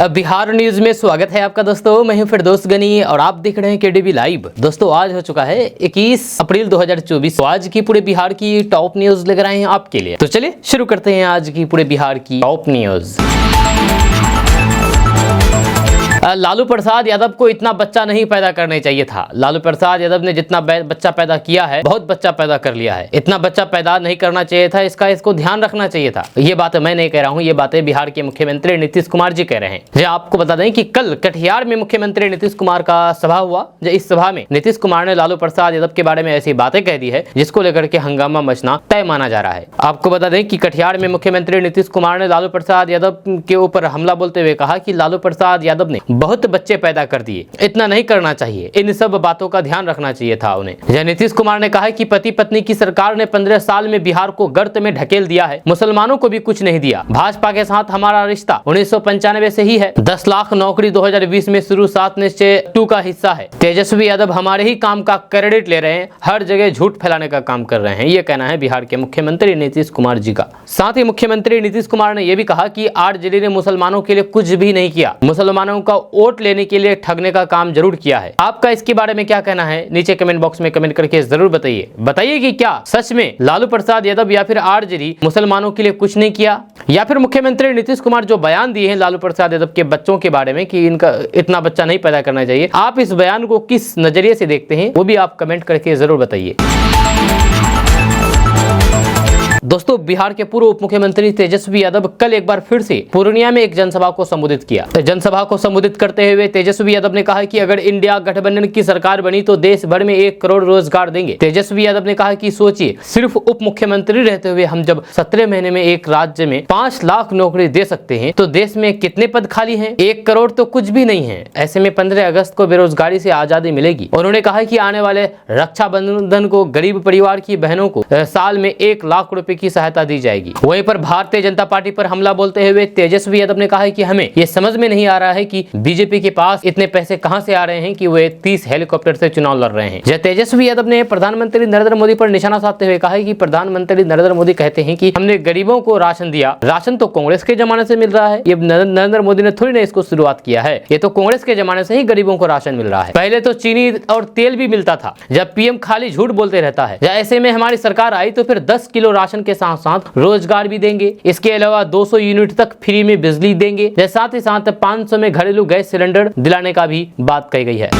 Bihar news में स्वागत है आपका दोस्तों। मैं हूं फिरदौस गनी और आप देख रहे हैं केडीवी लाइव। दोस्तों आज हो चुका है 21 अप्रैल 2024। तो आज की पूरे बिहार की टॉप न्यूज लेकर आए हैं आपके लिए। तो चलिए शुरू करते हैं आज की पूरे बिहार की टॉप न्यूज। लालू प्रसाद यादव को इतना बच्चा नहीं पैदा करने चाहिए था। लालू प्रसाद यादव ने जितना बच्चा पैदा किया है, बहुत बच्चा पैदा कर लिया है। इतना बच्चा पैदा नहीं करना चाहिए था, इसको ध्यान रखना चाहिए था। ये बात मैं नहीं कह रहा हूँ, ये बातें बिहार के मुख्यमंत्री नीतीश कुमार जी कह रहे हैं। जो आपको बता दें कि कल कटिहार में मुख्यमंत्री नीतीश कुमार का सभा हुआ। जो इस सभा में नीतीश कुमार ने लालू प्रसाद यादव के बारे में ऐसी बातें कह दी है जिसको लेकर के हंगामा मचना तय माना जा रहा है। आपको बता दें कि कटिहार में मुख्यमंत्री नीतीश कुमार ने लालू प्रसाद यादव के ऊपर हमला बोलते हुए कहा कि लालू प्रसाद यादव ने बहुत बच्चे पैदा कर दिए, इतना नहीं करना चाहिए, इन सब बातों का ध्यान रखना चाहिए था उन्हें। नीतीश कुमार ने कहा कि पति पत्नी की सरकार ने 15 साल में बिहार को गर्त में ढकेल दिया है, मुसलमानों को भी कुछ नहीं दिया। भाजपा के साथ हमारा रिश्ता 1995 से ही है। 10 लाख नौकरी 2020 में शुरू 7 निश्चय 2 का हिस्सा है। तेजस्वी यादव हमारे ही काम का क्रेडिट ले रहे हैं, हर जगह झूठ फैलाने का काम कर रहे हैं। ये कहना है बिहार के मुख्यमंत्री नीतीश कुमार जी का। साथ ही मुख्यमंत्री नीतीश कुमार ने यह भी कहा कि आरजेडी ने मुसलमानों के लिए कुछ भी नहीं किया, मुसलमानों का वोट लेने के लिए ठगने का काम जरूर किया है। आपका इसके बारे में क्या कहना है? नीचे कमेंट बॉक्स में कमेंट करके जरूर बताइए कि क्या सच में लालू प्रसाद यादव या फिर आरजेडी मुसलमानों के लिए कुछ नहीं किया, या फिर मुख्यमंत्री नीतीश कुमार जो बयान दिए हैं लालू प्रसाद यादव के बच्चों के बारे में कि इनका इतना बच्चा नहीं पैदा करना चाहिए, आप इस बयान को किस नजरिए से देखते हैं वो भी आप कमेंट करके जरूर बताइए। दोस्तों बिहार के पूर्व उप मुख्यमंत्री तेजस्वी यादव कल एक बार फिर से पूर्णिया में एक जनसभा को संबोधित किया। जनसभा को संबोधित करते हुए तेजस्वी यादव ने कहा कि अगर इंडिया गठबंधन की सरकार बनी तो देश भर में 1 करोड़ रोजगार देंगे। तेजस्वी यादव ने कहा कि सोचिए, सिर्फ उप मुख्यमंत्री रहते हुए हम जब 17 महीने में एक राज्य में 5 लाख नौकरी दे सकते हैं तो देश में कितने पद खाली हैं? 1 करोड़ तो कुछ भी नहीं है। ऐसे में 15 अगस्त को बेरोजगारी से आजादी मिलेगी। उन्होंने कहा कि आने वाले रक्षाबंधन को गरीब परिवार की बहनों को साल में 1 लाख रुपए की सहायता दी जाएगी। वहीं पर भारतीय जनता पार्टी पर हमला बोलते हुए तेजस्वी यादव ने कहा कि हमें यह समझ में नहीं आ रहा है कि बीजेपी के पास इतने पैसे कहां से आ रहे हैं कि वे 30 हेलीकॉप्टर से चुनाव लड़ रहे हैं। तेजस्वी यादव ने प्रधानमंत्री नरेंद्र मोदी पर निशाना साधते हुए कहा कि प्रधानमंत्री नरेंद्र मोदी कहते हैं कि हमने गरीबों को राशन दिया। राशन तो कांग्रेस के जमाने से मिल रहा है, ये नरेंद्र मोदी ने थोड़ी ना इसको शुरुआत किया है। ये तो कांग्रेस के जमाने से ही गरीबों को राशन मिल रहा है। पहले तो चीनी और तेल भी मिलता था, जब पीएम खाली झूठ बोलते रहता है। ऐसे में हमारी सरकार आई तो फिर 10 किलो राशन के साथ साथ रोजगार भी देंगे। इसके अलावा 200 यूनिट तक फ्री में बिजली देंगे। साथ ही साथ 500 में घरेलू गैस सिलेंडर दिलाने का भी बात कही गई है।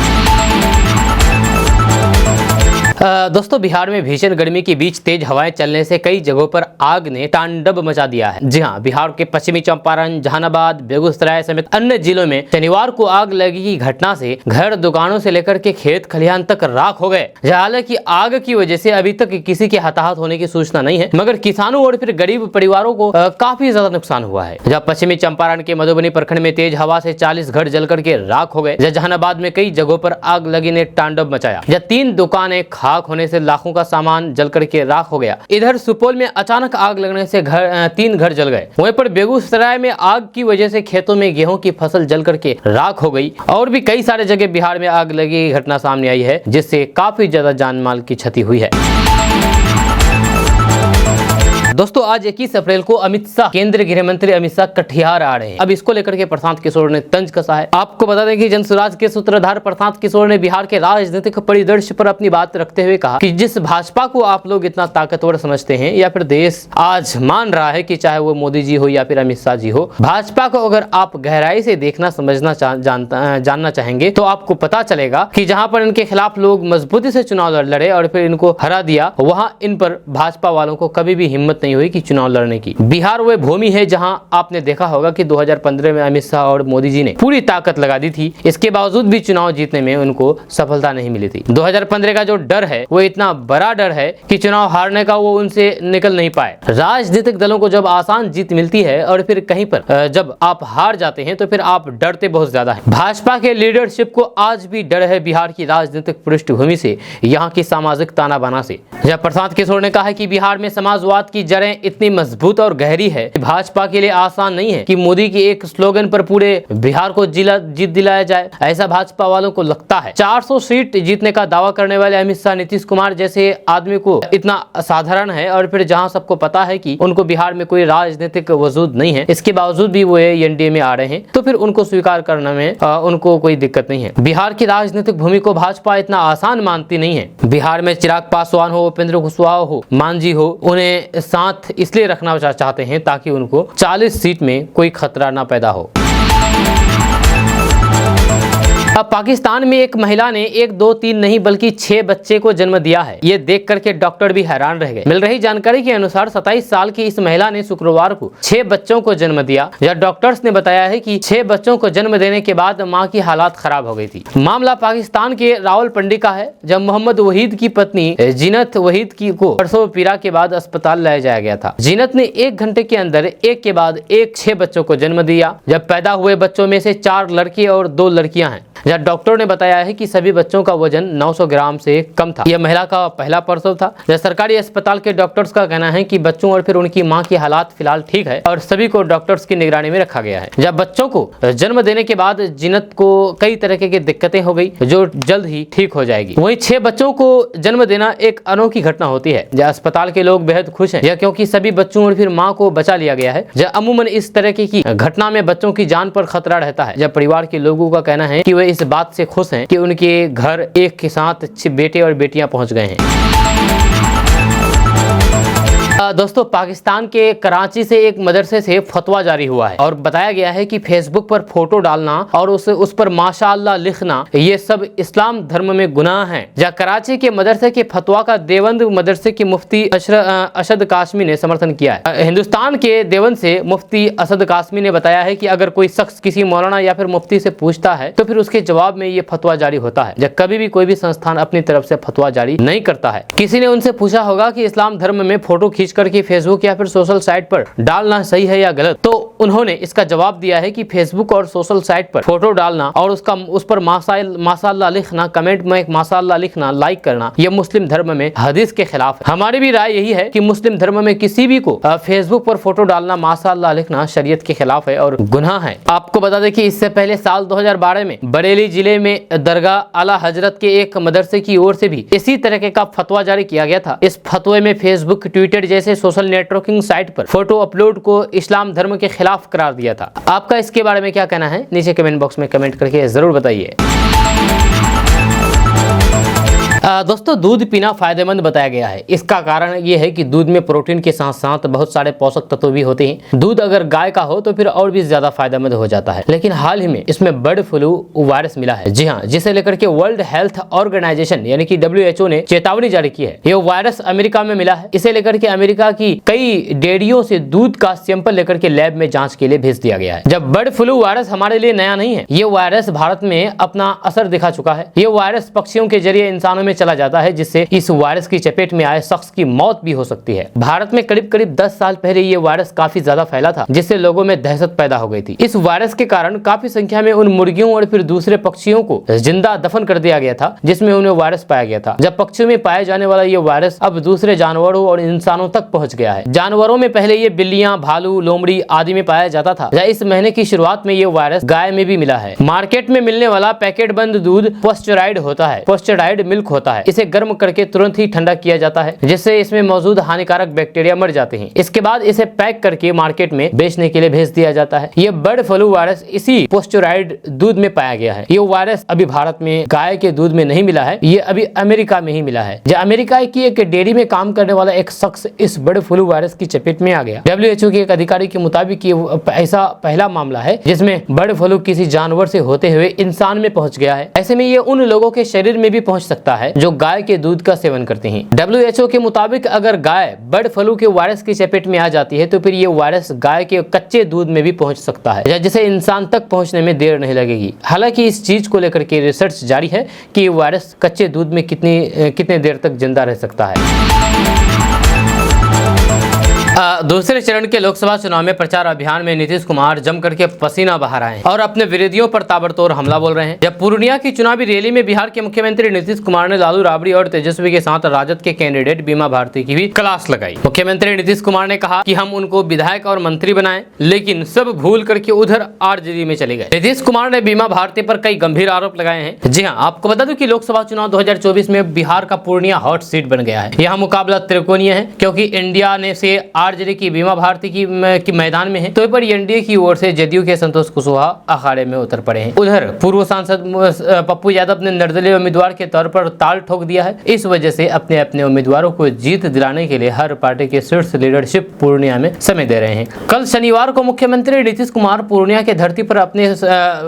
दोस्तों बिहार में भीषण गर्मी के बीच तेज हवाएं चलने से कई जगहों पर आग ने तांडव मचा दिया है। जी हां, बिहार के पश्चिमी चंपारण, जहानाबाद, बेगूसराय समेत अन्य जिलों में शनिवार को आग लगी की घटना से घर, दुकानों से लेकर के खेत खलिहान तक राख हो गए। हालांकि आग की वजह से अभी तक किसी के हताहत होने की सूचना नहीं है, मगर किसानों और फिर गरीब परिवारों को काफी ज्यादा नुकसान हुआ है। जहाँ पश्चिमी चंपारण के मधुबनी प्रखंड में तेज हवा से 40 घर जल करके राख हो गए। जहानाबाद में कई जगहों पर आग लगी ने तांडव मचाया। 3 दुकानें खाक होने से लाखों का सामान जल करके राख हो गया। इधर सुपौल में अचानक आग लगने से 3 घर जल गए। वहीं पर बेगूसराय में आग की वजह से खेतों में गेहूं की फसल जल करके राख हो गई। और भी कई सारे जगह बिहार में आग लगी घटना सामने आई है, जिससे काफी ज्यादा जान माल की क्षति हुई है। दोस्तों आज 21 अप्रैल को अमित शाह, केंद्रीय गृह मंत्री अमित शाह कटिहार आ रहे हैं। अब इसको लेकर के प्रशांत किशोर ने तंज कसा है। आपको बता दें कि जनसुराज के सूत्रधार प्रशांत किशोर ने बिहार के राजनीतिक परिदृश्य पर अपनी बात रखते हुए कहा कि जिस भाजपा को आप लोग इतना ताकतवर समझते हैं, या फिर देश आज मान रहा है कि चाहे वो मोदी जी हो या फिर अमित शाह जी हो, भाजपा को अगर आप गहराई से देखना समझना जानना चाहेंगे तो आपको पता चलेगा कि जहां पर इनके खिलाफ लोग मजबूती से चुनाव लड़े और फिर इनको हरा दिया, वहां इन पर भाजपा वालों को कभी भी हिम्मत नहीं हुई कि चुनाव लड़ने की। बिहार वह भूमि है जहां आपने देखा होगा कि 2015 में अमित शाह और मोदी जी ने पूरी ताकत लगा दी थी, इसके बावजूद भी चुनाव जीतने में उनको सफलता नहीं मिली थी। 2015 का जो डर है वो इतना बड़ा डर है कि चुनाव हारने का वो उनसे निकल नहीं पाए। राजनीतिक दलों को जब आसान जीत मिलती है और फिर कहीं पर जब आप हार जाते हैं तो फिर आप डरते बहुत ज्यादा है। भाजपा के लीडरशिप को आज भी डर है बिहार की राजनीतिक पृष्ठभूमि से, यहाँ की सामाजिक ताना बाना से। जब प्रशांत किशोर ने कहा कि बिहार में समाजवाद की जड़ें इतनी मजबूत और गहरी है कि भाजपा के लिए आसान नहीं है कि मोदी के एक स्लोगन पर पूरे बिहार को जीत दिलाया जाए। ऐसा भाजपा वालों को लगता है। 400 सीट जीतने का दावा करने वाले अमित शाह, नीतीश कुमार जैसे आदमी को इतना असाधारण है, और फिर जहां सबको पता है कि उनको बिहार में कोई राजनीतिक वजूद नहीं है, इसके बावजूद भी वो एनडीए में आ रहे हैं, तो फिर उनको स्वीकार करने में उनको कोई दिक्कत नहीं है। बिहार की राजनीतिक भूमि को भाजपा इतना आसान मानती नहीं है। बिहार में चिराग पासवान हो, उपेंद्र कुशवाहा हो, मांझी हो, उन्हें साथ इसलिए रखना चाहते हैं ताकि उनको 40 सीट में कोई खतरा ना पैदा हो। अब पाकिस्तान में एक महिला ने 1, 2, 3 नहीं बल्कि 6 बच्चे को जन्म दिया है। ये देख करके डॉक्टर भी हैरान रह गए। मिल रही जानकारी के अनुसार 27 साल की इस महिला ने शुक्रवार को 6 बच्चों को जन्म दिया। यह डॉक्टर्स ने बताया है कि 6 बच्चों को जन्म देने के बाद मां की हालात खराब हो गई थी। मामला पाकिस्तान के रावलपिंडी का है, जब मोहम्मद वहीद की पत्नी जीनत वहीद को प्रसव पीड़ा के बाद अस्पताल लाया जाया गया था। जीनत ने 1 घंटे के अंदर एक के बाद एक 6 बच्चों को जन्म दिया। जब पैदा हुए बच्चों में से 4 लड़के और 2 लड़कियां हैं। जहाँ डॉक्टर ने बताया है कि सभी बच्चों का वजन 900 ग्राम से कम था। यह महिला का पहला प्रसव था। जहाँ सरकारी अस्पताल के डॉक्टर्स का कहना है कि बच्चों और फिर उनकी मां की हालात फिलहाल ठीक है और सभी को डॉक्टर्स की निगरानी में रखा गया है। जब बच्चों को जन्म देने के बाद जीनत को कई तरह की दिक्कतें हो गई, जो जल्द ही ठीक हो जाएगी। वहीं 6 बच्चों को जन्म देना एक अनोखी घटना होती है। जहाँ अस्पताल के लोग बेहद खुश हैं, क्योंकि सभी बच्चों और फिर माँ को बचा लिया गया है। जहाँ अमूमन इस तरह की घटना में बच्चों की जान पर खतरा रहता है। जब परिवार के लोगों का कहना है कि वे इस बात से खुश हैं कि उनके घर एक के साथ 6 बेटे और बेटियां पहुंच गए हैं। दोस्तों, पाकिस्तान के कराची से एक मदरसे से फतवा जारी हुआ है और बताया गया है कि फेसबुक पर फोटो डालना और उस पर माशाअल्लाह लिखना, ये सब इस्लाम धर्म में गुनाह है। जहाँ कराची के मदरसे के फतवा का देवबंद मदरसे के मुफ्ती असद कासमी ने समर्थन किया है। हिंदुस्तान के देवबंद से मुफ्ती असद कासमी ने बताया है कि अगर कोई शख्स किसी मौलाना या फिर मुफ्ती से पूछता है तो फिर उसके जवाब में ये फतवा जारी होता है। जब कभी भी कोई भी संस्थान अपनी तरफ से फतवा जारी नहीं करता है। किसी ने उनसे पूछा होगा कि इस्लाम धर्म में फोटो खींच करके फेसबुक या फिर सोशल साइट पर डालना सही है या गलत, तो उन्होंने इसका जवाब दिया है कि फेसबुक और सोशल साइट पर फोटो डालना और उस पर माशाअल्लाह लिखना, कमेंट में माशाअल्लाह लिखना, लाइक करना, यह मुस्लिम धर्म में हदीस के खिलाफ है। हमारी भी राय यही है कि मुस्लिम धर्म में किसी भी को फेसबुक पर फोटो डालना, माशाअल्लाह लिखना शरीयत के खिलाफ है और गुनाह है। आपको बता दें कि इससे पहले साल 2012 में बरेली जिले में दरगाह आला हजरत के एक मदरसे की ओर से भी इसी तरह का फतवा जारी किया गया था। इस फतवे में फेसबुक, ट्विटर जैसे सोशल नेटवर्किंग साइट पर फोटो अपलोड को इस्लाम धर्म के खिलाफ करार दिया था। आपका इसके बारे में क्या कहना है? नीचे कमेंट बॉक्स में कमेंट करके जरूर बताइए। दोस्तों, दूध पीना फायदेमंद बताया गया है। इसका कारण ये है कि दूध में प्रोटीन के साथ साथ बहुत सारे पोषक तत्व भी होते हैं। दूध अगर गाय का हो तो फिर और भी ज्यादा फायदेमंद हो जाता है। लेकिन हाल ही में इसमें बर्ड फ्लू वायरस मिला है। जी हाँ, जिसे लेकर के वर्ल्ड हेल्थ ऑर्गेनाइजेशन यानी कि WHO ने चेतावनी जारी की है। ये वायरस अमेरिका में मिला है। इसे लेकर के अमेरिका की कई डेयरियों से दूध का सैंपल लेकर के लैब में जांच के लिए भेज दिया गया है। जब बर्ड फ्लू वायरस हमारे लिए नया नहीं है, ये वायरस भारत में अपना असर दिखा चुका है। ये वायरस पक्षियों के जरिए इंसानों में चला जाता है, जिससे इस वायरस की चपेट में आए शख्स की मौत भी हो सकती है। भारत में करीब 10 साल पहले ये वायरस काफी ज्यादा फैला था, जिससे लोगों में दहशत पैदा हो गई थी। इस वायरस के कारण काफी संख्या में उन मुर्गियों और फिर दूसरे पक्षियों को जिंदा दफन कर दिया गया था, जिसमें उन्हें वायरस पाया गया था। जब पक्षियों में पाया जाने वाला ये वायरस अब दूसरे जानवरों और इंसानों तक पहुंच गया है। जानवरों में पहले ये बिल्लियां, भालू, लोमड़ी आदि में पाया जाता था। इस महीने की शुरुआत में ये वायरस गाय में भी मिला है। मार्केट में मिलने वाला पैकेट बंद दूध पॉस्चराइड होता है, पॉस्चराइड मिल्क होता है। इसे गर्म करके तुरंत ही ठंडा किया जाता है, जिससे इसमें मौजूद हानिकारक बैक्टीरिया मर जाते हैं। इसके बाद इसे पैक करके मार्केट में बेचने के लिए भेज दिया जाता है। यह बर्ड फ्लू वायरस इसी पॉस्चराइड दूध में पाया गया है। यह वायरस अभी भारत में गाय के दूध में नहीं मिला है, ये अभी अमेरिका में ही मिला है। जब अमेरिका की एक डेयरी में काम करने वाला एक शख्स इस बर्ड फ्लू वायरस की चपेट में आ गया। WHO के एक अधिकारी के मुताबिक ये ऐसा पहला मामला है जिसमें बर्ड फ्लू किसी जानवर से होते हुए इंसान में पहुंच गया है। ऐसे में ये उन लोगों के शरीर में भी पहुंच सकता है जो गाय के दूध का सेवन करते हैं। WHO के मुताबिक अगर गाय बर्ड फ्लू के वायरस की चपेट में आ जाती है तो फिर ये वायरस गाय के कच्चे दूध में भी पहुंच सकता है, जिसे इंसान तक पहुंचने में देर नहीं लगेगी। हालांकि इस चीज को लेकर के रिसर्च जारी है कि ये वायरस कच्चे दूध में कितने देर तक जिंदा रह सकता है। दूसरे चरण के लोकसभा चुनाव में प्रचार अभियान में नीतीश कुमार जमकर के पसीना बहा रहे हैं और अपने विरोधियों पर ताबड़तोड़ हमला बोल रहे हैं। जब पूर्णिया की चुनावी रैली में बिहार के मुख्यमंत्री नीतीश कुमार ने लालू राबड़ी और तेजस्वी के साथ राजद के कैंडिडेट बीमा भारती की भी क्लास लगाई। मुख्यमंत्री नीतीश कुमार ने कहा कि हम उनको विधायक और मंत्री बनाए, लेकिन सब भूल करके उधर आरजेडी में चले गए। नीतीश कुमार ने बीमा भारती पर कई गंभीर आरोप लगाए हैं। जी हाँ, आपको बता दूं कि लोकसभा चुनाव 2024 में बिहार का पूर्णिया हॉट सीट बन गया है। यहाँ मुकाबला त्रिकोणीय है, क्योंकि इंडिया ने से आरजेडी की बीमा भारती की मैदान में है, तो पर एनडीए की ओर से जदयू के संतोष कुशवाहा अखाड़े में उतर पड़े हैं। उधर पूर्व सांसद पप्पू यादव ने निर्दलीय उम्मीदवार के तौर पर ताल ठोक दिया है। इस वजह से अपने अपने उम्मीदवारों को जीत दिलाने के लिए हर पार्टी के शीर्ष लीडरशिप पूर्णिया में समय दे रहे हैं। कल शनिवार को मुख्यमंत्री नीतीश कुमार पूर्णिया के धरती पर अपने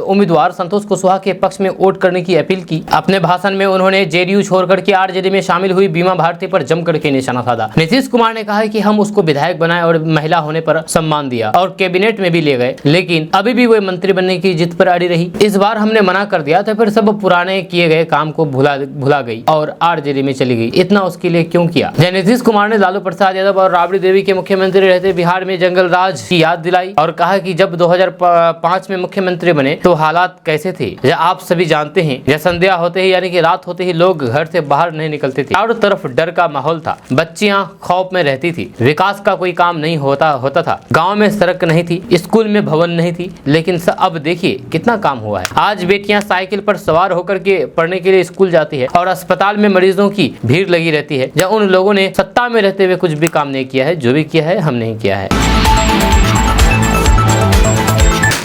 उम्मीदवार संतोष कुशवाहा के पक्ष में वोट करने की अपील की। अपने भाषण में उन्होंने जेडीयू छोड़कर के आरजेडी में शामिल हुई बीमा भारती पर जमकर के निशाना साधा। नीतीश कुमार ने कहा कि हम उसको विधायक बनाए और महिला होने पर सम्मान दिया और कैबिनेट में भी ले गए, लेकिन अभी भी वो मंत्री बनने की जिद पर अड़ी रही। इस बार हमने मना कर दिया तो फिर सब पुराने किए गए काम को भुला गई और आरजेडी में चली गई। इतना उसके लिए क्यों किया? नीतीश कुमार ने लालू प्रसाद यादव और राबड़ी देवी के मुख्यमंत्री रहते बिहार में जंगल राज की याद दिलाई और कहा कि जब 2005 में मुख्यमंत्री बने तो हालात कैसे थे आप सभी जानते हैं। जब संध्या होते ही यानी कि रात होते ही लोग घर से बाहर नहीं निकलते थे, चारों तरफ डर का माहौल था, बच्चियां खौफ में रहती थी, विकास का कोई काम नहीं होता था, गांव में सड़क नहीं थी, स्कूल में भवन नहीं थी, लेकिन अब देखिए कितना काम हुआ है। आज बेटियां साइकिल पर सवार होकर के पढ़ने के लिए स्कूल जाती है और अस्पताल में मरीजों की भीड़ लगी रहती है। जब उन लोगों ने सत्ता में रहते हुए कुछ भी काम नहीं किया है, जो भी किया है हम नहीं किया है।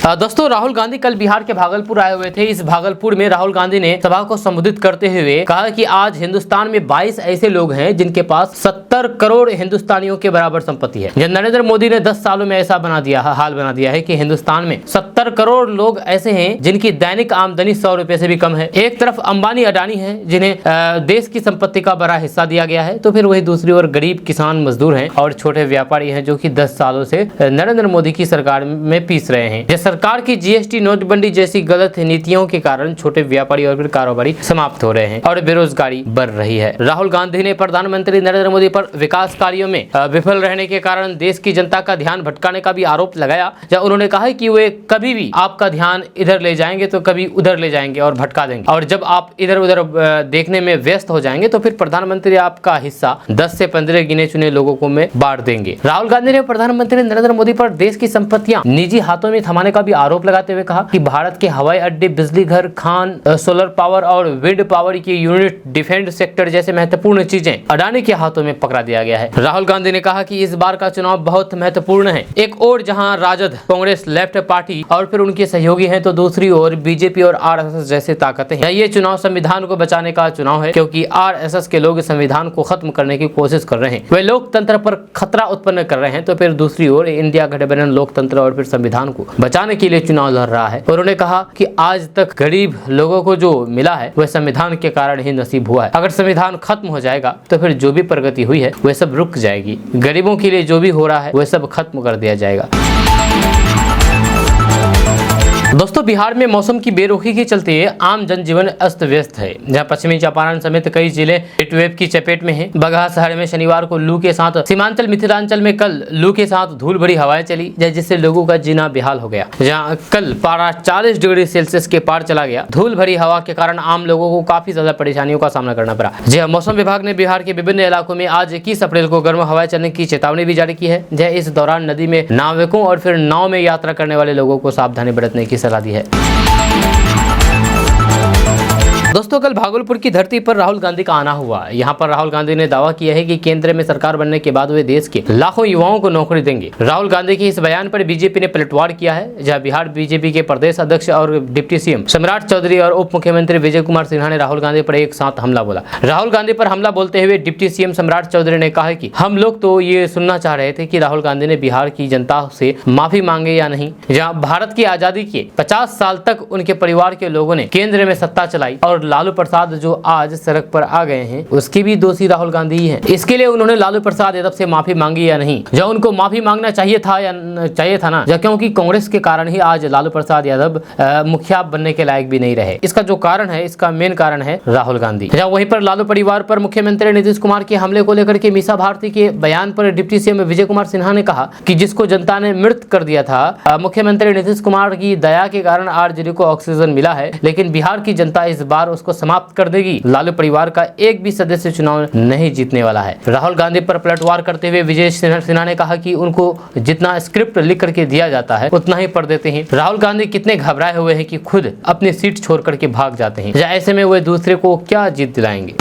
दोस्तों, राहुल गांधी कल बिहार के भागलपुर आए हुए थे। इस भागलपुर में राहुल गांधी ने सभा को संबोधित करते हुए कहा कि आज हिंदुस्तान में 22 ऐसे लोग हैं जिनके पास 70 करोड़ हिंदुस्तानियों के बराबर संपत्ति है। जब नरेंद्र मोदी ने 10 सालों में ऐसा हाल बना दिया है कि हिंदुस्तान में 70 करोड़ लोग ऐसे हैं जिनकी दैनिक आमदनी 100 रुपए से भी कम है। एक तरफ अंबानी अडानी है जिन्हें देश की संपत्ति का बड़ा हिस्सा दिया गया है, तो फिर वही दूसरी ओर गरीब किसान मजदूर हैं और छोटे व्यापारी हैं जो कि 10 सालों से नरेंद्र मोदी की सरकार में पीस रहे हैं। सरकार की जीएसटी, नोटबंदी जैसी गलत नीतियों के कारण छोटे व्यापारी और फिर कारोबारी समाप्त हो रहे हैं और बेरोजगारी बढ़ रही है। राहुल गांधी ने प्रधानमंत्री नरेंद्र मोदी पर विकास कार्यों में विफल रहने के कारण देश की जनता का ध्यान भटकाने का भी आरोप लगाया। जब उन्होंने कहा कि वे कभी भी आपका ध्यान इधर ले जाएंगे तो कभी उधर ले जाएंगे और भटका देंगे, और जब आप इधर उधर देखने में व्यस्त हो जाएंगे तो फिर प्रधानमंत्री आपका हिस्सा 10 से 15 गिने चुने लोगों को में बांट देंगे। राहुल गांधी ने प्रधानमंत्री नरेंद्र मोदी पर देश की संपत्तियां निजी हाथों में थमाने का भी आरोप लगाते हुए कहा कि भारत के हवाई अड्डे, बिजली घर, खान, सोलर पावर और विंड पावर की यूनिट, डिफेंस सेक्टर जैसे महत्वपूर्ण चीजें अडानी के हाथों में पकड़ा दिया गया है। राहुल गांधी ने कहा कि इस बार का चुनाव बहुत महत्वपूर्ण है। एक ओर जहां राजद, कांग्रेस, लेफ्ट पार्टी और फिर उनके सहयोगी हैं, तो दूसरी ओर बीजेपी और आरएसएस जैसे ताकतें हैं। ये चुनाव संविधान को बचाने का चुनाव है, क्योंकि आरएसएस के लोग संविधान को खत्म करने की कोशिश कर रहे हैं, वे लोकतंत्र पर खतरा उत्पन्न कर रहे हैं। तो फिर दूसरी ओर इंडिया गठबंधन लोकतंत्र और फिर संविधान को बचाने के लिए चुनाव लड़ रहा है। उन्होंने कहा कि आज तक गरीब लोगों को जो मिला है वह संविधान के कारण ही नसीब हुआ है। अगर संविधान खत्म हो जाएगा तो फिर जो भी प्रगति हुई है वह सब रुक जाएगी। गरीबों के लिए जो भी हो रहा है वह सब खत्म कर दिया जाएगा। दोस्तों, बिहार में मौसम की बेरुखी के चलते आम जनजीवन अस्त व्यस्त है। जहां पश्चिमी चंपारण समेत कई जिले हीटवेव की चपेट में हैं। बगहा शहर में शनिवार को लू के साथ, सीमांचल मिथिलांचल में कल लू के साथ धूल भरी हवाएं चली, जिससे लोगों का जीना बेहाल हो गया। जहां कल पारा 40 डिग्री सेल्सियस के पार चला गया। धूल भरी हवा के कारण आम लोगों को काफी ज्यादा परेशानियों का सामना करना पड़ा। जहां मौसम विभाग ने बिहार के विभिन्न इलाकों में आज 21 अप्रैल को गर्म हवाएं चलने की चेतावनी भी जारी की है। जहां इस दौरान नदी में नाविकों और फिर नाव में यात्रा करने वाले लोगों को सावधानी बरतने की सलाह दी है। दोस्तों, कल भागलपुर की धरती पर राहुल गांधी का आना हुआ। यहाँ पर राहुल गांधी ने दावा किया है कि केंद्र में सरकार बनने के बाद वे देश के लाखों युवाओं को नौकरी देंगे। राहुल गांधी के इस बयान पर बीजेपी ने पलटवार किया है। जहां बिहार बीजेपी के प्रदेश अध्यक्ष और डिप्टी सीएम सम्राट चौधरी और उप मुख्यमंत्री विजय कुमार सिन्हा ने राहुल गांधी पर एक साथ हमला बोला। राहुल गांधी पर हमला बोलते हुए डिप्टी सीएम सम्राट चौधरी ने कहा कि हम लोग तो ये सुनना चाह रहे थे कि राहुल गांधी ने बिहार की जनता से माफी मांगे या नहीं। जहाँ भारत की आजादी के 50 साल तक उनके परिवार के लोगों ने केंद्र में सत्ता चलाई और लालू प्रसाद जो आज सड़क पर आ गए हैं उसकी भी दोषी राहुल गांधी ही है। इसके लिए उन्होंने लालू प्रसाद यादव से माफी मांगी या नहीं, जो उनको माफी मांगना चाहिए था ना, क्योंकि कांग्रेस के कारण ही आज लालू प्रसाद यादव मुखिया बनने के लायक भी नहीं रहे। इसका जो कारण है, इसका मेन कारण है राहुल गांधी। वहीं पर लालू परिवार पर मुख्यमंत्री नीतीश कुमार के हमले को लेकर के मीसा भारती के बयान पर डिप्टी सीएम विजय कुमार सिन्हा ने कहा कि जिसको जनता ने मृत कर दिया था, मुख्यमंत्री नीतीश कुमार की दया के कारण आरजेडी को ऑक्सीजन मिला है, लेकिन बिहार की जनता इस बार उसको समाप्त कर देगी। लालू परिवार का एक भी सदस्य चुनाव नहीं जीतने वाला है। राहुल गांधी पर पलटवार करते हुए विजय सिन्हा ने कहा कि उनको जितना स्क्रिप्ट लिख करके दिया जाता है उतना ही पढ़ देते हैं। राहुल गांधी कितने घबराए हुए हैं कि खुद अपनी सीट छोड़ करके भाग जाते हैं। ऐसे में वे दूसरे को क्या जीत दिलाएंगे।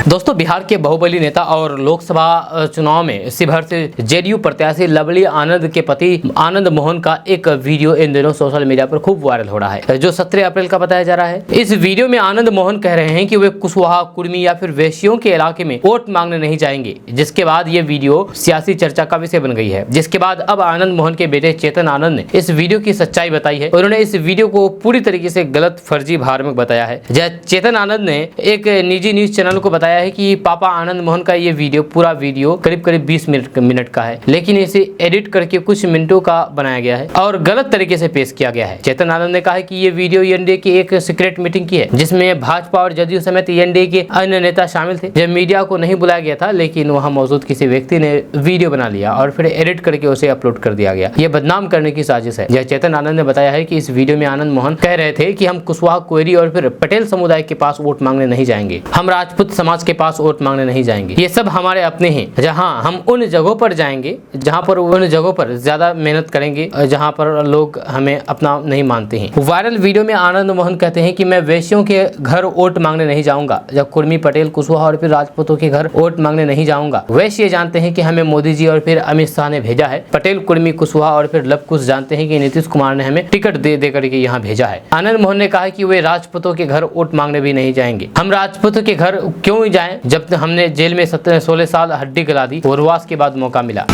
दोस्तों, बिहार के बाहुबली नेता और लोकसभा चुनाव में शिवहर से जेडीयू प्रत्याशी लवली आनंद के पति आनंद मोहन का एक वीडियो इन दिनों सोशल मीडिया पर खूब वायरल हो रहा है, जो 17 अप्रैल का बताया जा रहा है। इस वीडियो में आनंद मोहन कह रहे हैं कि वे कुशवाहा, कुर्मी या फिर वेश्यों के इलाके में वोट मांगने नहीं जाएंगे, जिसके बाद ये वीडियो सियासी चर्चा का विषय बन गई है। जिसके बाद अब आनंद मोहन के बेटे चेतन आनंद ने इस वीडियो की सच्चाई बताई है। उन्होंने इस वीडियो को पूरी तरीके से गलत, फर्जी, धार्मिक बताया है। चेतन आनंद ने एक निजी न्यूज चैनल को बताया है कि पापा आनंद मोहन का ये वीडियो, पूरा वीडियो करीब 20 मिनट का है, लेकिन इसे एडिट करके कुछ मिनटों का बनाया गया है और गलत तरीके से पेश किया गया है। चेतन आनंद ने कहा है कि ये वीडियो एनडीए की एक सीक्रेट मीटिंग की है, जिसमें भाजपा और जदयू समेत एनडीए के अन्य नेता शामिल थे। जब मीडिया को नहीं बुलाया गया था, लेकिन वहां मौजूद किसी व्यक्ति ने वीडियो बना लिया और फिर एडिट करके उसे अपलोड कर दिया गया। ये बदनाम करने की साजिश है। यह चेतन आनंद ने बताया है कि इस वीडियो में आनंद मोहन कह रहे थे कि हम कुशवाहा, कोयरी और फिर पटेल समुदाय के पास वोट मांगने नहीं जाएंगे, हम राजपूत समाज के पास वोट मांगने नहीं जाएंगे, ये सब हमारे अपने हैं। जहां हम उन जगहों पर जाएंगे जहां पर उन जगहों पर ज्यादा मेहनत करेंगे, जहां पर लोग हमें अपना नहीं मानते हैं। वायरल वीडियो में आनंद मोहन कहते हैं कि मैं वेश्यों के घर वोट मांगने नहीं जाऊंगा, जब कुर्मी, पटेल, कुशवाहा और फिर राजपूतों के घर वोट मांगने नहीं जाऊंगा। वैश्य जानते हैं कि हमें मोदी जी और फिर अमित शाह ने भेजा है। पटेल, कुर्मी, कुशवाहा और फिर लवकुश जानते हैं कि नीतीश कुमार ने हमें टिकट दे करके यहाँ भेजा है। आनंद मोहन ने कहा कि वे राजपूतों के घर वोट मांगने भी नहीं जाएंगे। हम राजपूतों के घर क्यों जाएं, जब हमने जेल में 16 साल हड्डी गला दी, वनवास के बाद मौका मिला।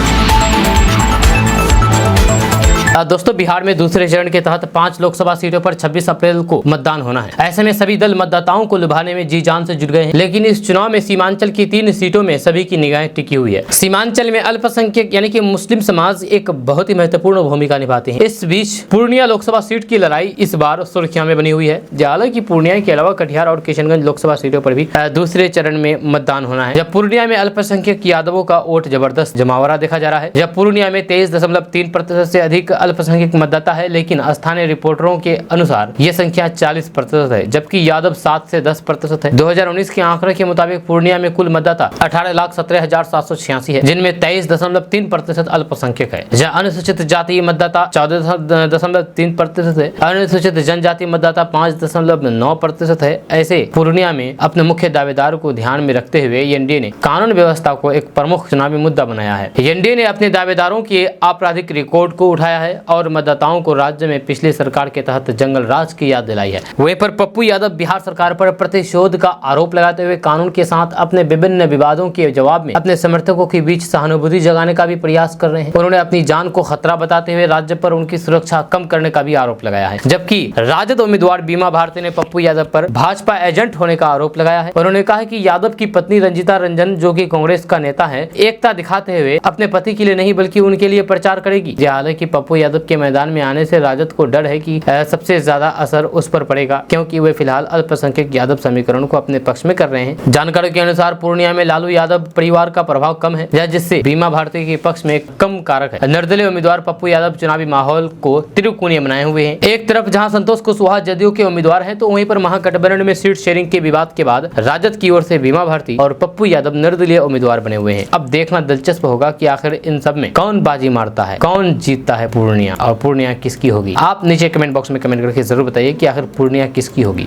दोस्तों, बिहार में दूसरे चरण के तहत 5 लोकसभा सीटों पर 26 अप्रैल को मतदान होना है। ऐसे में सभी दल मतदाताओं को लुभाने में जी जान से जुट गए हैं, लेकिन इस चुनाव में सीमांचल की 3 सीटों में सभी की निगाहें टिकी हुई है। सीमांचल में अल्पसंख्यक यानी कि मुस्लिम समाज एक बहुत ही महत्वपूर्ण भूमिका निभाते हैं। इस बीच पूर्णिया लोकसभा सीट की लड़ाई इस बार सुर्खियों में बनी हुई है। हालांकि पूर्णिया के अलावा कटिहार और किशनगंज लोकसभा सीटों पर भी दूसरे चरण में मतदान होना है। जब पूर्णिया में अल्पसंख्यक यादवों का वोट जबरदस्त जमावड़ा देखा जा रहा है। जब पूर्णिया में 23.3% से अधिक अल्पसंख्यक मतदाता है, लेकिन स्थानीय रिपोर्टरों के अनुसार यह संख्या 40% है, जबकि यादव 7 से 10% है। 2019 के आंकड़े के मुताबिक पूर्णिया में कुल मतदाता 18,17,786 है, जिनमें 23.3% अल्पसंख्यक है। जहाँ अनुसूचित जाति मतदाता 14.3% है, अनुसूचित जनजाति मतदाता 5.9% है। ऐसे पूर्णिया में अपने मुख्य दावेदार को ध्यान में रखते हुए एनडीए ने कानून व्यवस्था को एक प्रमुख चुनावी मुद्दा बनाया है। एनडीए ने अपने दावेदारों के आपराधिक रिकॉर्ड को उठाया है और मतदाताओं को राज्य में पिछली सरकार के तहत जंगल राज की याद दिलाई है। वहीं पर पप्पू यादव बिहार सरकार पर प्रतिशोध का आरोप लगाते हुए कानून के साथ अपने विभिन्न विवादों के जवाब में अपने समर्थकों के बीच सहानुभूति जगाने का भी प्रयास कर रहे हैं। उन्होंने अपनी जान को खतरा बताते हुए राज्य पर उनकी सुरक्षा कम करने का भी आरोप लगाया है। जबकि राजद उम्मीदवार बीमा भारती ने पप्पू यादव पर भाजपा एजेंट होने का आरोप लगाया है। उन्होंने कहा कि यादव की पत्नी रंजीता रंजन, जो कि कांग्रेस का नेता है, एकता दिखाते हुए अपने पति के लिए नहीं बल्कि उनके लिए प्रचार करेगी। हालांकि पप्पू यादव के मैदान में आने से राजद को डर है कि सबसे ज्यादा असर उस पर पड़ेगा, क्योंकि वे फिलहाल अल्पसंख्यक यादव समीकरण को अपने पक्ष में कर रहे हैं। जानकारी के अनुसार पूर्णिया में लालू यादव परिवार का प्रभाव कम है, जिससे बीमा भारती के पक्ष में कम कारक है। निर्दलीय उम्मीदवार पप्पू यादव चुनावी माहौल को त्रिकोणीय बनाए हुए हैं। एक तरफ जहां संतोष कुशवाहा जदयू के उम्मीदवार हैं, तो वहीं पर महागठबंधन में सीट शेयरिंग के विवाद के बाद राजद की ओर से बीमा भारती और पप्पू यादव निर्दलीय उम्मीदवार बने हुए हैं। अब देखना दिलचस्प होगा कि आखिर इन सब में कौन बाजी मारता है, कौन जीतता है पूर्णिया, और पूर्णिया किसकी होगी। आप नीचे कमेंट बॉक्स में कमेंट करके जरूर बताइए कि आखिर पूर्णिया किसकी होगी।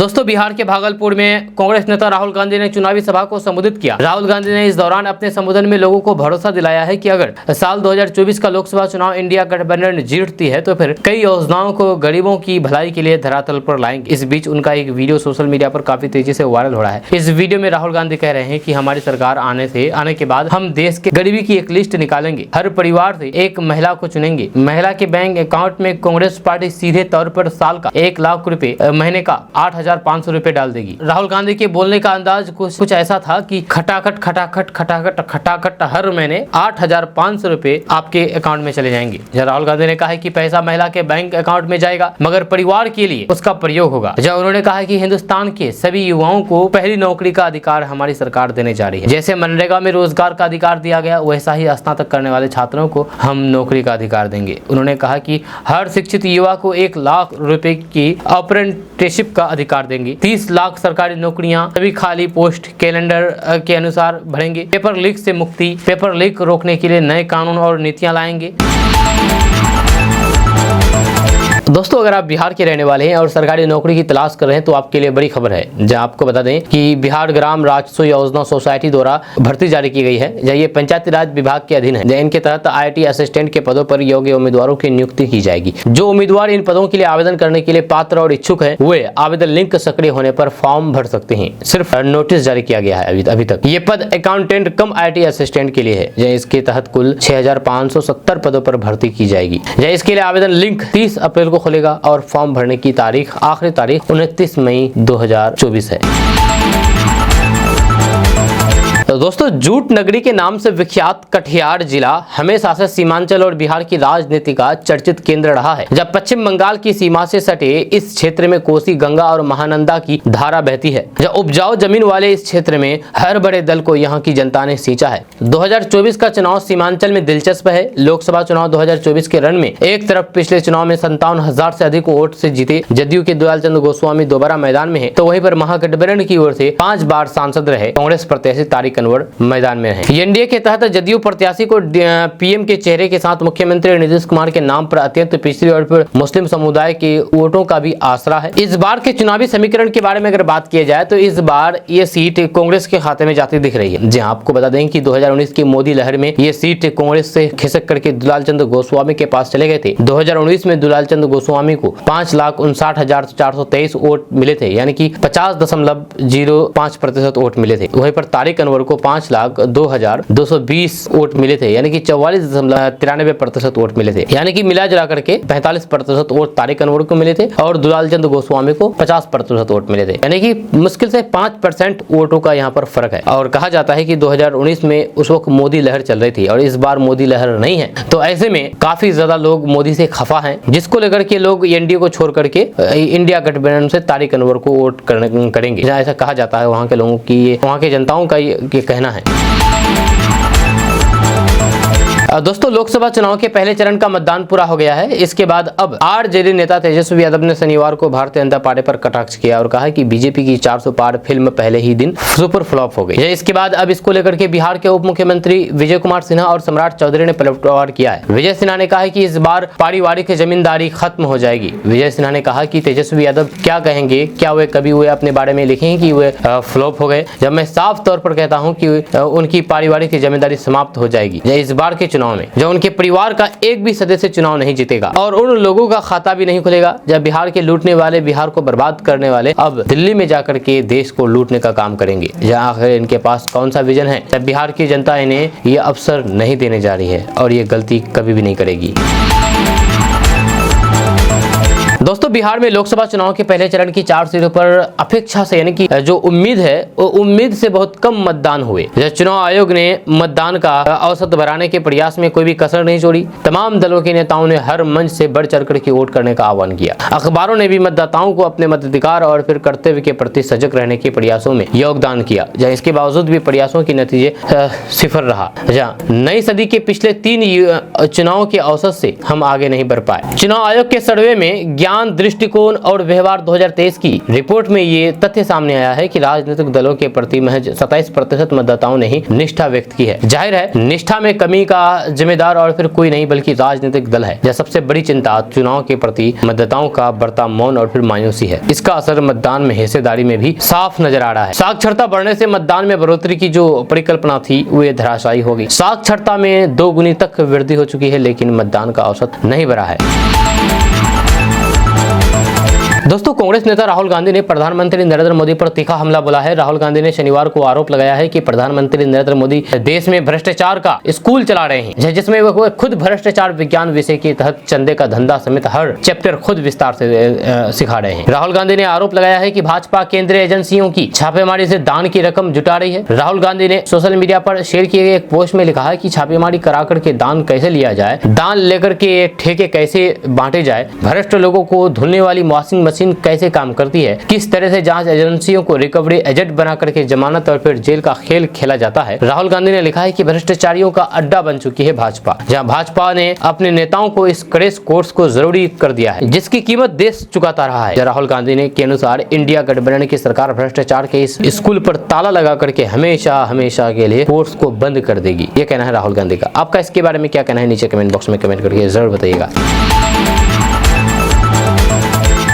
दोस्तों, बिहार के भागलपुर में कांग्रेस नेता राहुल गांधी ने चुनावी सभा को संबोधित किया। राहुल गांधी ने इस दौरान अपने संबोधन में लोगों को भरोसा दिलाया है कि अगर साल 2024 का लोकसभा चुनाव इंडिया गठबंधन जीतती है तो फिर कई योजनाओं को गरीबों की भलाई के लिए धरातल पर लाएंगे। इस बीच उनका एक वीडियो सोशल मीडिया पर काफी तेजी से वायरल हो रहा है। इस वीडियो में राहुल गांधी कह रहे हैं कि हमारी सरकार आने के बाद हम देश के गरीबी की एक लिस्ट निकालेंगे, हर परिवार से एक महिला को चुनेंगे, महिला के बैंक अकाउंट में कांग्रेस पार्टी सीधे तौर पर साल का 1 लाख रुपए, महीने का 8,500 रुपए डाल देगी। राहुल गांधी के बोलने का अंदाज कुछ ऐसा था कि खटाखट खटाखट खटाखट खटाखट हर महीने 8,500 रुपए आपके अकाउंट में चले जाएंगे। राहुल गांधी ने कहा है कि पैसा महिला के बैंक अकाउंट में जाएगा मगर परिवार के लिए उसका प्रयोग होगा। जब उन्होंने कहा कि हिंदुस्तान के सभी युवाओं को पहली नौकरी का अधिकार हमारी सरकार देने जा रही है। जैसे मनरेगा में रोजगार का अधिकार दिया गया, वैसा ही स्नातक करने वाले छात्रों को हम नौकरी का अधिकार देंगे। उन्होंने कहा कि हर शिक्षित युवा को 1 लाख रुपए की अप्रेंटिसशिप का अधिकार देंगे। 30 लाख सरकारी नौकरियां सभी खाली पोस्ट कैलेंडर के अनुसार भरेंगे। पेपर लीक से मुक्ति, पेपर लीक रोकने के लिए नए कानून और नीतियां लाएंगे। दोस्तों, अगर आप बिहार के रहने वाले हैं और सरकारी नौकरी की तलाश कर रहे हैं तो आपके लिए बड़ी खबर है। जहां आपको बता दें कि बिहार ग्राम राजस्व योजना सोसाइटी द्वारा भर्ती जारी की गई है। जहां ये पंचायती राज विभाग के अधीन है। इनके तहत IIT असिस्टेंट के पदों पर योग्य उम्मीदवारों की नियुक्ति की जाएगी। जो उम्मीदवार इन पदों के लिए आवेदन करने के लिए पात्र और इच्छुक है वे आवेदन लिंक सक्रिय होने पर फॉर्म भर सकते हैं। सिर्फ नोटिस जारी किया गया है अभी तक। ये पद अकाउंटेंट कम IIT असिस्टेंट के लिए है। जहाँ इसके तहत कुल 6,570 पदों पर भर्ती की जाएगी। जहाँ इसके लिए आवेदन लिंक 30 अप्रैल को खुलेगा और फॉर्म भरने की आखिरी तारीख 29 मई 2024 है। तो दोस्तों, जूट नगरी के नाम से विख्यात कटिहार जिला हमेशा से सीमांचल और बिहार की राजनीति का चर्चित केंद्र रहा है। जब पश्चिम बंगाल की सीमा से सटे इस क्षेत्र में कोसी, गंगा और महानंदा की धारा बहती है। जब उपजाऊ जमीन वाले इस क्षेत्र में हर बड़े दल को यहाँ की जनता ने सींचा है। 2024 का चुनाव सीमांचल में दिलचस्प है। लोकसभा चुनाव 2024 के रण में एक तरफ पिछले चुनाव में 57,000 से अधिक वोट से जीते जदयू के दुलाल गोस्वामी दोबारा मैदान में है, तो वहीं पर महागठबंधन की ओर से 5 बार सांसद रहे कांग्रेस प्रत्याशी तारिक अनवर मैदान में है। एनडीए के तहत जदयू प्रत्याशी को पीएम के चेहरे के साथ मुख्यमंत्री नीतीश कुमार के नाम पर अत्यंत पिछड़ी और फिर मुस्लिम समुदाय के वोटों का भी आसरा है। इस बार के चुनावी समीकरण के बारे में अगर बात की जाए तो इस बार ये सीट कांग्रेस के खाते में जाती दिख रही है। जी आपको बता दें कि 2019 की मोदी लहर में ये सीट कांग्रेस से खिसक करके दुलाल गोस्वामी के पास चले गए थे। 2019 में दुलाल गोस्वामी को 5,59,423 वोट मिले थे, यानी कि 50.05% वोट मिले थे। वहीं पर तारिक अनवर को 5,02,220 वोट मिले थे, यानी कि 44.93% वोट मिले थे। यानी कि मिला जुला करके 45% वोट तारिक अनवर को मिले थे और दुलाल चंद गोस्वामी को 50% वोट मिले थे। यानी कि मुश्किल से 5% वोटों का यहाँ पर फर्क है। और कहा जाता है कि 2019 में उस वक्त मोदी लहर चल रही थी और इस बार मोदी लहर नहीं है, तो ऐसे में काफी ज्यादा लोग मोदी से खफा हैं, जिसको लेकर के लोग एनडीए को छोड़ करके इंडिया गठबंधन से तारिक अनवर को वोट करेंगे। ऐसा कहा जाता है वहाँ के लोगों की, वहाँ के जनताओं का ये कहना है। दोस्तों, लोकसभा चुनाव के पहले चरण का मतदान पूरा हो गया है। इसके बाद अब आरजेडी नेता तेजस्वी यादव ने शनिवार को भारतीय जनता पार्टी पर कटाक्ष किया और कहा कि बीजेपी की 400 पार फिल्म पहले ही दिन सुपर फ्लॉप हो गई। इसके बाद अब इसको लेकर के बिहार के उप मुख्यमंत्री विजय कुमार सिन्हा और सम्राट चौधरी ने पलटवार किया है। विजय सिन्हा ने कहा है कि इस बार पारिवारिक जमींदारी खत्म हो जाएगी। विजय सिन्हा ने कहा कि तेजस्वी यादव क्या कहेंगे, क्या वे कभी अपने बारे में लिखेंगे कि वे फ्लॉप हो गए, जब मैं साफ तौर पर कहता हूँ कि उनकी पारिवारिक जमींदारी समाप्त हो जाएगी। इस बार के चुनाव में जब उनके परिवार का एक भी सदस्य चुनाव नहीं जीतेगा और उन लोगों का खाता भी नहीं खुलेगा, जब बिहार के लूटने वाले, बिहार को बर्बाद करने वाले अब दिल्ली में जाकर के देश को लूटने का काम करेंगे। जहां आखिर इनके पास कौन सा विजन है, तब बिहार की जनता इन्हें ये अवसर नहीं देने जा रही है और ये गलती कभी भी नहीं करेगी। दोस्तों, बिहार में लोकसभा चुनाव के पहले चरण की 4 सीटों पर अपेक्षा से, यानी कि जो उम्मीद है वो उम्मीद से बहुत कम मतदान हुए। चुनाव आयोग ने मतदान का औसत बढ़ाने के प्रयास में कोई भी कसर नहीं छोड़ी। तमाम दलों के नेताओं ने हर मंच से बढ़ चढ़ कर वोट करने का आह्वान किया। अखबारों ने भी मतदाताओं को अपने मताधिकार और फिर कर्तव्य के प्रति सजग रहने के प्रयासों में योगदान किया। जहाँ इसके बावजूद भी प्रयासों के नतीजे सिफर रहा। जहाँ नई सदी के पिछले 3 चुनाव के औसत से हम आगे नहीं बढ़ पाए। चुनाव आयोग के सर्वे में ज्ञान ज्ञान, दृष्टिकोण और व्यवहार 2023 की रिपोर्ट में ये तथ्य सामने आया है कि राजनीतिक दलों के प्रति महज 27% मतदाताओं ने ही निष्ठा व्यक्त की है। जाहिर है निष्ठा में कमी का जिम्मेदार और फिर कोई नहीं बल्कि राजनीतिक दल है। यह सबसे बड़ी चिंता चुनाव के प्रति मतदाताओं का बढ़ता मौन और फिर मायूसी है। इसका असर मतदान में हिस्सेदारी में भी साफ नजर आ रहा है। साक्षरता बढ़ने से मतदान में बढ़ोतरी की जो परिकल्पना थी वो धराशायी हो गई। साक्षरता में 2 गुनी तक वृद्धि हो चुकी है लेकिन मतदान का औसत नहीं बढ़ा है। दोस्तों, कांग्रेस नेता राहुल गांधी ने प्रधानमंत्री नरेंद्र मोदी पर तीखा हमला बोला है। राहुल गांधी ने शनिवार को आरोप लगाया है कि प्रधानमंत्री नरेंद्र मोदी देश में भ्रष्टाचार का स्कूल चला रहे हैं, जिसमें वो खुद भ्रष्टाचार विज्ञान विषय के तहत चंदे का धंधा समेत हर चैप्टर खुद विस्तार से सिखा रहे हैं। राहुल गांधी ने आरोप लगाया है कि भाजपा केंद्रीय एजेंसियों की छापेमारी से दान की रकम जुटा रही है। राहुल गांधी ने सोशल मीडिया पर शेयर किए गए एक पोस्ट में लिखा है कि छापेमारी कराकर के दान कैसे लिया जाए, दान लेकर के ठेके कैसे बांटे जाए, भ्रष्ट लोगों को धुलने वाली वॉशिंग मशीन कैसे काम करती है, किस तरह से जांच एजेंसियों को रिकवरी एजेंट बना करके जमानत और फिर जेल का खेल खेला जाता है। राहुल गांधी ने लिखा है कि भ्रष्टाचारियों का अड्डा बन चुकी है भाजपा, जहां भाजपा ने अपने नेताओं को इस क्रैश कोर्स को जरूरी कर दिया है जिसकी कीमत देश चुकाता रहा है। राहुल गांधी ने के अनुसार इंडिया गठबंधन की सरकार भ्रष्टाचार के इस स्कूल पर ताला लगा करके हमेशा हमेशा के लिए कोर्स को बंद कर देगी। ये कहना है राहुल गांधी का। आपका इसके बारे में क्या कहना है नीचे कमेंट बॉक्स में कमेंट करके जरूर बताइएगा।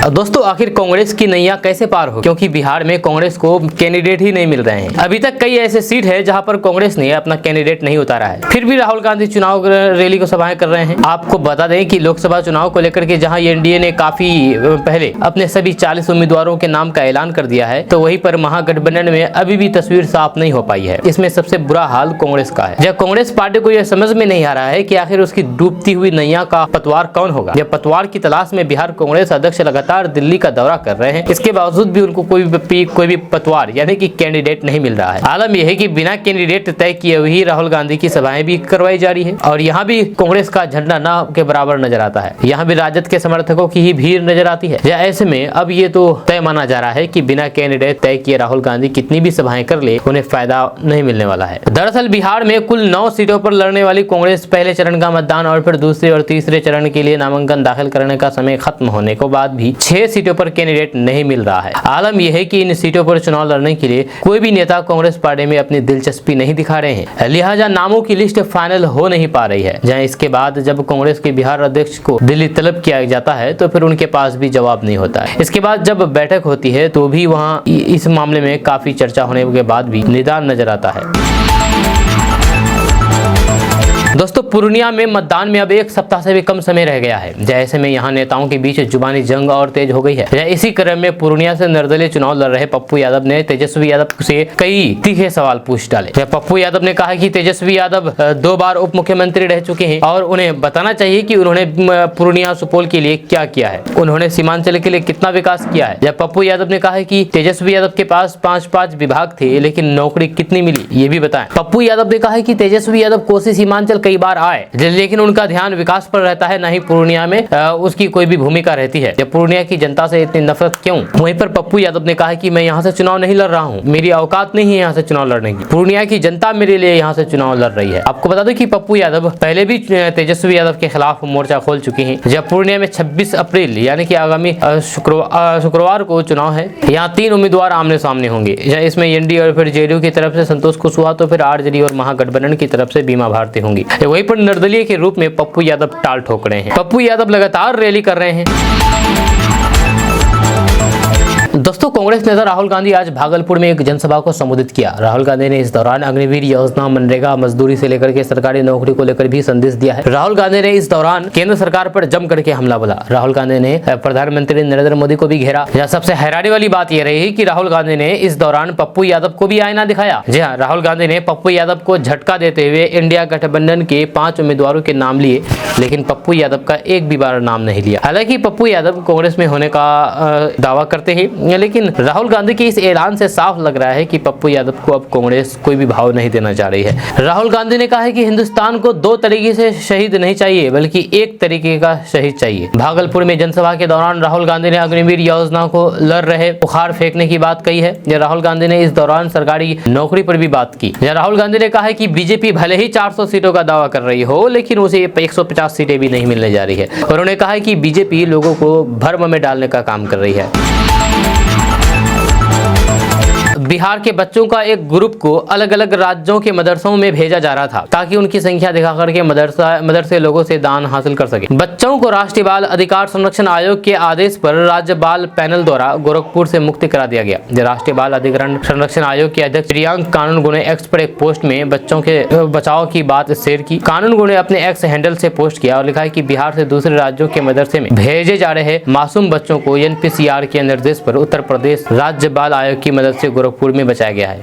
दोस्तों, आखिर कांग्रेस की नैया कैसे पार हो, क्योंकि बिहार में कांग्रेस को कैंडिडेट ही नहीं मिल रहे हैं। अभी तक कई ऐसे सीट है जहां पर कांग्रेस ने अपना कैंडिडेट नहीं उतारा है, फिर भी राहुल गांधी चुनाव रैली को सभाएं कर रहे हैं। आपको बता दें कि लोकसभा चुनाव को लेकर के जहां एनडीए ने काफी पहले अपने सभी 40 उम्मीदवारों के नाम का ऐलान कर दिया है, तो वहीं पर महागठबंधन में अभी भी तस्वीर साफ नहीं हो पाई है। इसमें सबसे बुरा हाल कांग्रेस का है। जब कांग्रेस पार्टी को यह समझ में नहीं आ रहा है कि आखिर उसकी डूबती हुई नैया का पतवार कौन होगा। जब पतवार की तलाश में बिहार कांग्रेस अध्यक्ष लगातार दिल्ली का दौरा कर रहे हैं, इसके बावजूद भी उनको कोई भी पतवार यानी कि कैंडिडेट नहीं मिल रहा है। आलम यह है कि बिना कैंडिडेट तय किए हुए राहुल गांधी की सभाएं भी करवाई जा रही है और यहाँ भी कांग्रेस का झंडा ना के बराबर नजर आता है। यहाँ भी राजद के समर्थकों की ही भीड़ नजर आती है। ऐसे में अब ये तो तय माना जा रहा है कि बिना कैंडिडेट तय किए राहुल गांधी कितनी भी सभाएं कर ले उन्हें फायदा नहीं मिलने वाला है। दरअसल बिहार में कुल 9 सीटों पर लड़ने वाली कांग्रेस पहले चरण का मतदान और फिर दूसरे और तीसरे चरण के लिए नामांकन दाखिल करने का समय खत्म होने के बाद भी 6 सीटों पर कैंडिडेट नहीं मिल रहा है। आलम यह है कि इन सीटों पर चुनाव लड़ने के लिए कोई भी नेता कांग्रेस पार्टी में अपनी दिलचस्पी नहीं दिखा रहे हैं, लिहाजा नामों की लिस्ट फाइनल हो नहीं पा रही है। जहां इसके बाद जब कांग्रेस के बिहार अध्यक्ष को दिल्ली तलब किया जाता है तो फिर उनके पास भी जवाब नहीं होता है। इसके बाद जब बैठक होती है तो भी वहां इस मामले में काफी चर्चा होने के बाद भी निदान नजर आता है। दोस्तों, पूर्णिया में मतदान में अब 1 सप्ताह से भी कम समय रह गया है। जैसे में यहाँ नेताओं के बीच जुबानी जंग और तेज हो गई है। इसी क्रम में पूर्णिया से निर्दलीय चुनाव लड़ रहे पप्पू यादव ने तेजस्वी यादव से कई तीखे सवाल पूछ डाले। पप्पू यादव ने कहा कि तेजस्वी यादव 2 बार उप मुख्यमंत्री रह चुके हैं और उन्हें बताना चाहिए कि उन्होंने पूर्णिया सुपौल के लिए क्या किया है, उन्होंने सीमांचल के लिए कितना विकास किया है। जब पप्पू यादव ने कहा कि तेजस्वी यादव के पास 5 विभाग थे लेकिन नौकरी कितनी मिली ये भी बताएं। पप्पू यादव ने कहा कि तेजस्वी यादव कोसी सीमांचल कई बार आए लेकिन उनका ध्यान विकास पर रहता है, नहीं पूर्णिया में उसकी कोई भी भूमिका रहती है। जब पूर्णिया की जनता से इतनी नफरत क्यों? वहीं पर पप्पू यादव ने कहा कि मैं यहाँ से चुनाव नहीं लड़ रहा हूँ, मेरी औकात नहीं है यहाँ से चुनाव लड़ने की, पूर्णिया की जनता मेरे लिए यहाँ से चुनाव लड़ रही है। आपको बता दो कि पप्पू यादव पहले भी तेजस्वी यादव के खिलाफ मोर्चा खोल चुके हैं। जब पूर्णिया में 26 अप्रैल यानी कि आगामी शुक्रवार को चुनाव है, यहाँ 3 उम्मीदवार आमने सामने होंगे। इसमें एनडीए और फिर जेडीयू की तरफ से संतोष कुशवाहा तो फिर आरजेडी और महागठबंधन की तरफ से बीमा भारती होंगी। वहीं पर निर्दलीय के रूप में पप्पू यादव टाल ठोक रहे हैं। पप्पू यादव लगातार रैली कर रहे हैं। दोस्तों, कांग्रेस नेता राहुल गांधी आज भागलपुर में एक जनसभा को संबोधित किया। राहुल गांधी ने इस दौरान अग्निवीर योजना, मनरेगा, मजदूरी से लेकर के सरकारी नौकरी को लेकर भी संदेश दिया है। राहुल गांधी ने इस दौरान केंद्र सरकार पर जम करके हमला बोला। राहुल गांधी ने प्रधानमंत्री नरेंद्र मोदी को भी घेरा। यहाँ सबसे हैरानी वाली बात यह रही कि राहुल गांधी ने इस दौरान पप्पू यादव को भी आईना दिखाया। जी हाँ, राहुल गांधी ने पप्पू यादव को झटका देते हुए इंडिया गठबंधन के 5 उम्मीदवारों के नाम लिए लेकिन पप्पू यादव का एक भी बार नाम नहीं लिया। हालांकि पप्पू यादव कांग्रेस में होने का दावा करते हैं लेकिन राहुल गांधी के इस ऐलान से साफ लग रहा है कि पप्पू यादव को अब कांग्रेस कोई भी भाव नहीं देना चाह रही है। राहुल गांधी ने कहा है कि हिंदुस्तान को दो तरीके से शहीद नहीं चाहिए बल्कि एक तरीके का शहीद चाहिए। भागलपुर में जनसभा के दौरान राहुल गांधी ने अग्निवीर योजना को लड़ रहे बुखार फेंकने की बात कही है। राहुल गांधी ने इस दौरान सरकारी नौकरी पर भी बात की। राहुल गांधी ने कहा है कि बीजेपी भले ही 400 सीटों का दावा कर रही हो लेकिन उसे 150 सीटें भी नहीं मिलने जा रही है। उन्होंने कहा है कि बीजेपी लोगों को भ्रम में डालने का काम कर रही है। बिहार के बच्चों का एक ग्रुप को अलग अलग राज्यों के मदरसों में भेजा जा रहा था ताकि उनकी संख्या दिखा करके मदरसे लोगों से दान हासिल कर सके। बच्चों को राष्ट्रीय बाल अधिकार संरक्षण आयोग के आदेश पर राज्य बाल पैनल द्वारा गोरखपुर से मुक्त करा दिया गया। राष्ट्रीय बाल अधिकार संरक्षण आयोग के अध्यक्ष प्रियांक कानूनगो ने एक्स पर एक पोस्ट में बच्चों के बचाव की बात शेयर की। कानूनगो ने अपने एक्स हैंडल से पोस्ट किया और लिखा है कि बिहार से दूसरे राज्यों के मदरसे में भेजे जा रहे मासूम बच्चों को एनपीसीआर के निर्देश पर उत्तर प्रदेश राज्य बाल आयोग की मदद से गोरखपुर में बचाया गया है।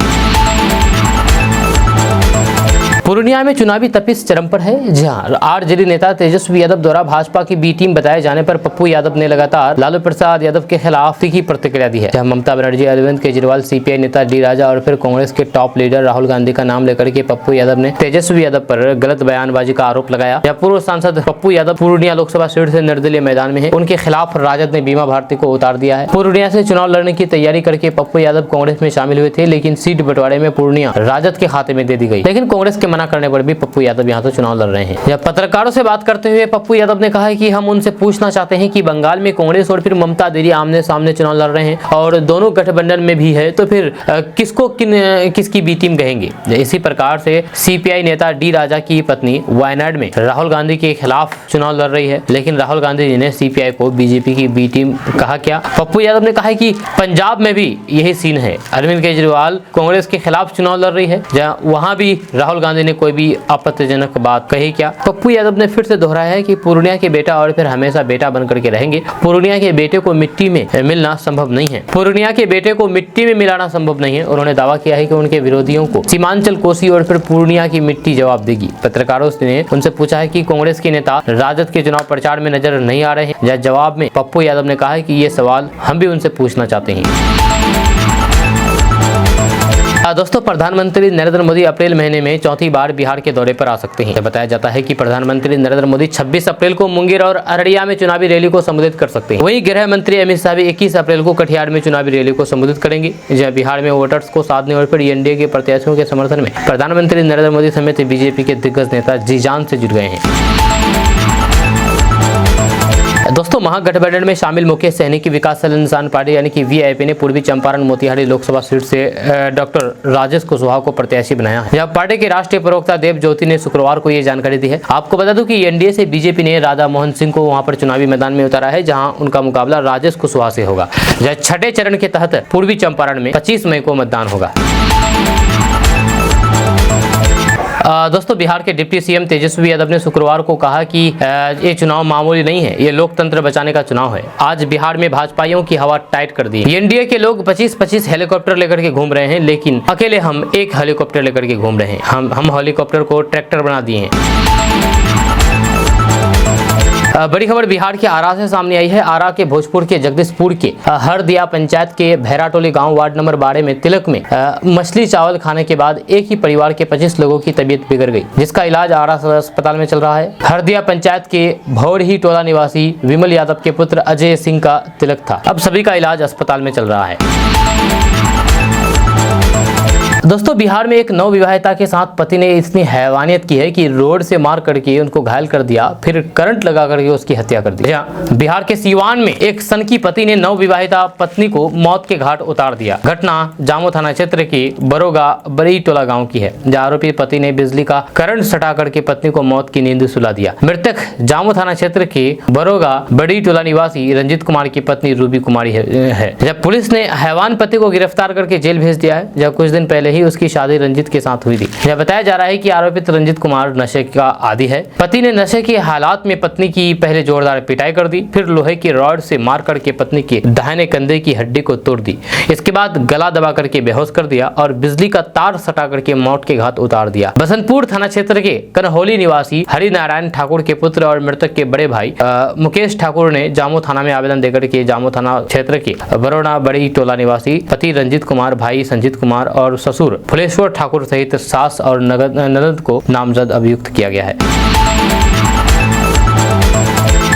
पूर्णिया में चुनावी तपिश चरम पर है। जी हां, आरजेडी नेता तेजस्वी यादव द्वारा भाजपा की बी टीम बताए जाने पर पप्पू यादव ने लगातार लालू प्रसाद यादव के खिलाफ तीखी प्रतिक्रिया दी है। जहां ममता बनर्जी, अरविंद केजरीवाल, सीपीआई नेता डी राजा और फिर कांग्रेस के टॉप लीडर राहुल गांधी का नाम लेकर के पप्पू यादव ने तेजस्वी यादव पर गलत बयानबाजी का आरोप लगाया। जब पूर्व सांसद पप्पू यादव पूर्णिया लोकसभा सीट से निर्दलीय मैदान में है, उनके खिलाफ राजद ने बीमा भारती को उतार दिया है। पूर्णिया से चुनाव लड़ने की तैयारी करके पप्पू यादव कांग्रेस में शामिल हुए थे लेकिन सीट बंटवारे में पूर्णिया राजद के खाते में दे दी गई। लेकिन कांग्रेस के मना करने पर भी पप्पू यादव यहां तो चुनाव लड़ रहे हैं। जब पत्रकारों से बात करते हुए पप्पू यादव ने कहा है कि हम उनसे पूछना चाहते हैं कि बंगाल में कांग्रेस और फिर ममता दीदी आमने सामने चुनाव लड़ रहे हैं और दोनों गठबंधन में भी है, तो फिर किसकी बी टीम कहेंगे। इसी प्रकार से सीपीआई नेता डी राजा की पत्नी वायनाड में राहुल गांधी के खिलाफ चुनाव लड़ रही है लेकिन राहुल गांधी जी ने सीपीआई को बीजेपी की बी टीम कहा। क्या पप्पू यादव ने कहा है कि पंजाब में भी यही सीन है। अरविंद केजरीवाल कांग्रेस के खिलाफ चुनाव लड़ रही है, जहां वहां भी राहुल गांधी ने कोई भी आपत्तिजनक बात कही। क्या पप्पू यादव ने फिर से दोहराया है कि पूर्णिया के बेटा और फिर हमेशा बेटा बनकर के रहेंगे। पूर्णिया के बेटे को मिट्टी में मिलना संभव नहीं है। पूर्णिया के बेटे को मिट्टी में मिलाना संभव नहीं है। उन्होंने दावा किया है कि उनके विरोधियों को सीमांचल, कोसी और फिर पूर्णिया की मिट्टी जवाब देगी। पत्रकारों ने उनसे पूछा है कि कांग्रेस के नेता राजद के चुनाव प्रचार में नजर नहीं आ रहे हैं। जवाब में पप्पू यादव ने कहा है कि ये सवाल हम भी उनसे पूछना चाहते हैं। दोस्तों, प्रधानमंत्री नरेंद्र मोदी अप्रैल महीने में चौथी बार बिहार के दौरे पर आ सकते हैं। बताया जाता है कि प्रधानमंत्री नरेंद्र मोदी 26 अप्रैल को मुंगेर और अररिया में चुनावी रैली को संबोधित कर सकते हैं। वहीं गृह मंत्री अमित शाह भी 21 अप्रैल को कटिहार में चुनावी रैली को संबोधित करेंगे। जहां बिहार में वोटर्स को साधने और फिर एनडीए के प्रत्याशियों के समर्थन में प्रधानमंत्री नरेंद्र मोदी समेत बीजेपी के दिग्गज नेता जी जान से जुट गए हैं। दोस्तों, महागठबंधन में शामिल मुकेश सहनी की विकासशील इंसान पार्टी यानी कि वीआईपी ने पूर्वी चंपारण मोतिहारी लोकसभा सीट से डॉक्टर राजेश कुशवाहा को प्रत्याशी बनाया है। यह पार्टी के राष्ट्रीय प्रवक्ता देव ज्योति ने शुक्रवार को यह जानकारी दी है। आपको बता दूं कि एनडीए से बीजेपी ने राधा मोहन सिंह को वहां पर चुनावी मैदान में उतारा है, जहां उनका मुकाबला राजेश कुशवाहा से होगा। छठे चरण के तहत पूर्वी चंपारण में 25 मई को मतदान होगा। दोस्तों, बिहार के डिप्टी सीएम तेजस्वी यादव ने शुक्रवार को कहा कि ये चुनाव मामूली नहीं है, ये लोकतंत्र बचाने का चुनाव है। आज बिहार में भाजपाइयों की हवा टाइट कर दी। एनडीए के लोग 25-25 हेलीकॉप्टर लेकर के घूम रहे हैं लेकिन अकेले हम एक हेलीकॉप्टर लेकर के घूम रहे हैं। हम हेलीकॉप्टर को ट्रैक्टर बना दिए हैं। बड़ी खबर बिहार के आरा से सामने आई है। आरा के भोजपुर के जगदीशपुर के हरदिया पंचायत के भैराटोली गांव वार्ड नंबर 12 में तिलक में मछली चावल खाने के बाद एक ही परिवार के 25 लोगों की तबीयत बिगड़ गई, जिसका इलाज आरा अस्पताल में चल रहा है। हरदिया पंचायत के भौरही टोला निवासी विमल यादव के पुत्र अजय सिंह का तिलक था। अब सभी का इलाज अस्पताल में चल रहा है। दोस्तों, बिहार में एक नवविवाहिता के साथ पति ने इतनी हैवानियत की है कि रोड से मार करके उनको घायल कर दिया, फिर करंट लगा करके उसकी हत्या कर दी। बिहार के सीवान में एक सनकी पति ने नवविवाहिता पत्नी को मौत के घाट उतार दिया। घटना जामो थाना क्षेत्र की बरोगा बड़ी टोला गांव की है, जहां आरोपी पति ने बिजली का करंट सटा करके पत्नी को मौत की नींद सुला दिया। मृतक जामो थाना क्षेत्र के बरोगा बड़ी टोला निवासी रंजित कुमार की पत्नी रूबी कुमारी है। जब पुलिस ने हैवान पति को गिरफ्तार करके जेल भेज दिया है। जब कुछ दिन पहले ही उसकी शादी रंजित के साथ हुई थी। यह बताया जा रहा है कि आरोपित रंजित कुमार नशे का आदी है। पति ने नशे के हालात में पत्नी की पहले जोरदार पिटाई कर दी, फिर लोहे की रॉड से मार करके पत्नी के दाहिने कंधे की हड्डी को तोड़ दी। इसके बाद गला दबा करके बेहोश कर दिया और बिजली का तार सटा करके मौत के घाट उतार दिया। बसंतपुर थाना क्षेत्र के कनहोली निवासी हरिनारायण ठाकुर के पुत्र और मृतक के बड़े भाई मुकेश ठाकुर ने जामू थाना में आवेदन देकर के जामू थाना क्षेत्र के बरोड़ा बड़ी टोला निवासी पति रंजित कुमार, भाई संजीत कुमार और ससुर फुलेश्वर ठाकुर सहित सास और ननद को नामजद अभियुक्त किया गया है।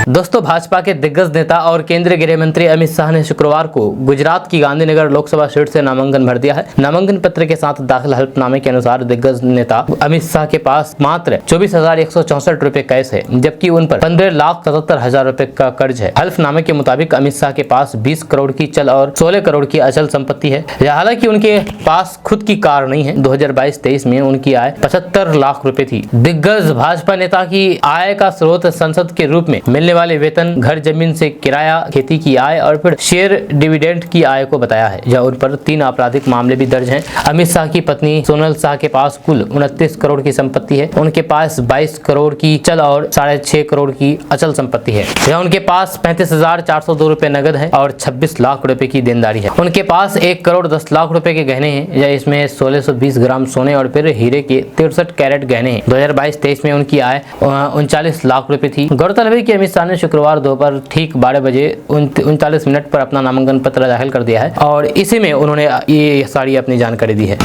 दोस्तों, भाजपा के दिग्गज नेता और केंद्रीय गृह मंत्री अमित शाह ने शुक्रवार को गुजरात की गांधीनगर लोकसभा सीट से नामांकन भर दिया है। नामांकन पत्र के साथ दाखिल हल्फनामे के अनुसार दिग्गज नेता अमित शाह के पास मात्र 24,164 रुपए कैश है, जबकि उन पर 15,77,000 रुपए का कर्ज है। हल्फनामे के मुताबिक अमित शाह के पास 20 करोड़ की चल और 16 करोड़ की अचल संपत्ति है। हालांकि उनके पास खुद की कार नहीं है। 2022-23 में उनकी आय 75 लाख रुपए थी। दिग्गज भाजपा नेता की आय का स्रोत संसद के रूप में मिलने वाले वेतन, घर जमीन से किराया, खेती की आय और फिर शेयर डिविडेंड की आय को बताया है। जहां उन पर 3 आपराधिक मामले भी दर्ज हैं। अमित शाह की पत्नी सोनल शाह के पास कुल 29 करोड़ की संपत्ति है। उनके पास 22 करोड़ की चल और 6.5 करोड़ की अचल संपत्ति है। जहां उनके पास 35,402 रुपए नगद है और 26 लाख रुपए की देनदारी है। उनके पास 1 करोड़ 10 लाख रुपए के गहने हैं, या इसमें 1620 ग्राम सोने और फिर हीरे के 63 कैरेट गहने हैं। 2022-23 में उनकी आय 39 लाख रुपए थी। गौरतलब है कि अमित शाह ने शुक्रवार दोपहर ठीक 12 बजे 39 मिनट पर अपना नामांकन पत्र दाखिल कर दिया है और इसी में उन्होंने ये सारी अपनी जानकारी दी है।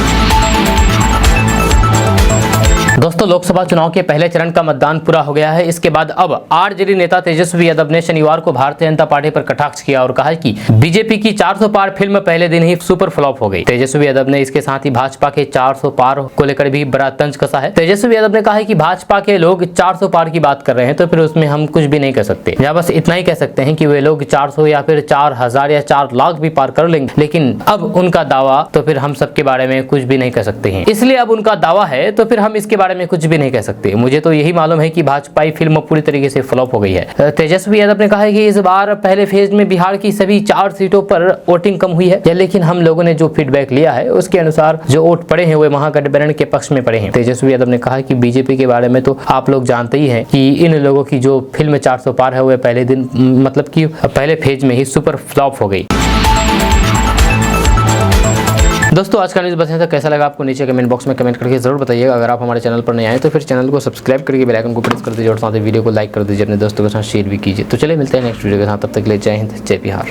दोस्तों, लोकसभा चुनाव के पहले चरण का मतदान पूरा हो गया है। इसके बाद अब आरजेडी नेता तेजस्वी यादव ने शनिवार को भारतीय जनता पार्टी पर कटाक्ष किया और कहा कि बीजेपी की 400 पार फिल्म पहले दिन ही सुपर फ्लॉप हो गई। तेजस्वी यादव ने इसके साथ ही भाजपा के 400 पार को लेकर भी बड़ा तंज कसा है। तेजस्वी यादव ने कहा है कि भाजपा के लोग 400 पार की बात कर रहे हैं तो फिर उसमें हम कुछ भी नहीं कर सकते, या बस इतना ही कह सकते हैं कि वे लोग 400 या फिर 4,000 या 4 लाख भी पार कर लेंगे, लेकिन अब उनका दावा तो फिर हम सबके बारे में कुछ भी नहीं कर सकते हैं। इसलिए अब उनका दावा है तो फिर हम इसके बारे में कुछ भी नहीं कह सकते। मुझे तो यही मालूम है कि भाजपाई फिल्म पूरी तरीके से फ्लॉप हो गई है। तेजस्वी यादव ने कहा है कि इस बार पहले फेज में बिहार की सभी 4 सीटों पर वोटिंग कम हुई है, लेकिन हम लोगों ने जो फीडबैक लिया है उसके अनुसार जो वोट पड़े हैं वे महागठबंधन के पक्ष में पड़े हैं। तेजस्वी यादव ने कहा कि बीजेपी के बारे में तो आप लोग जानते ही हैं कि इन लोगों की जो फिल्म 400 पार है वह पहले दिन मतलब कि पहले फेज में ही सुपर फ्लॉप हो गई। दोस्तों, आज का न्यूज़ बस तक कैसा लगा आपको नीचे कमेंट बॉक्स में कमेंट करके जरूर बताइएगा। अगर आप हमारे चैनल पर नए आए तो फिर चैनल को सब्सक्राइब करके बेल आइकन को प्रेस कर दीजिए और साथ ही वीडियो को लाइक कर दीजिए, अपने दोस्तों के साथ शेयर भी कीजिए। तो चलिए मिलते हैं नेक्स्ट वीडियो के साथ, तब तक के लिए जय हिंद, जय बिहार।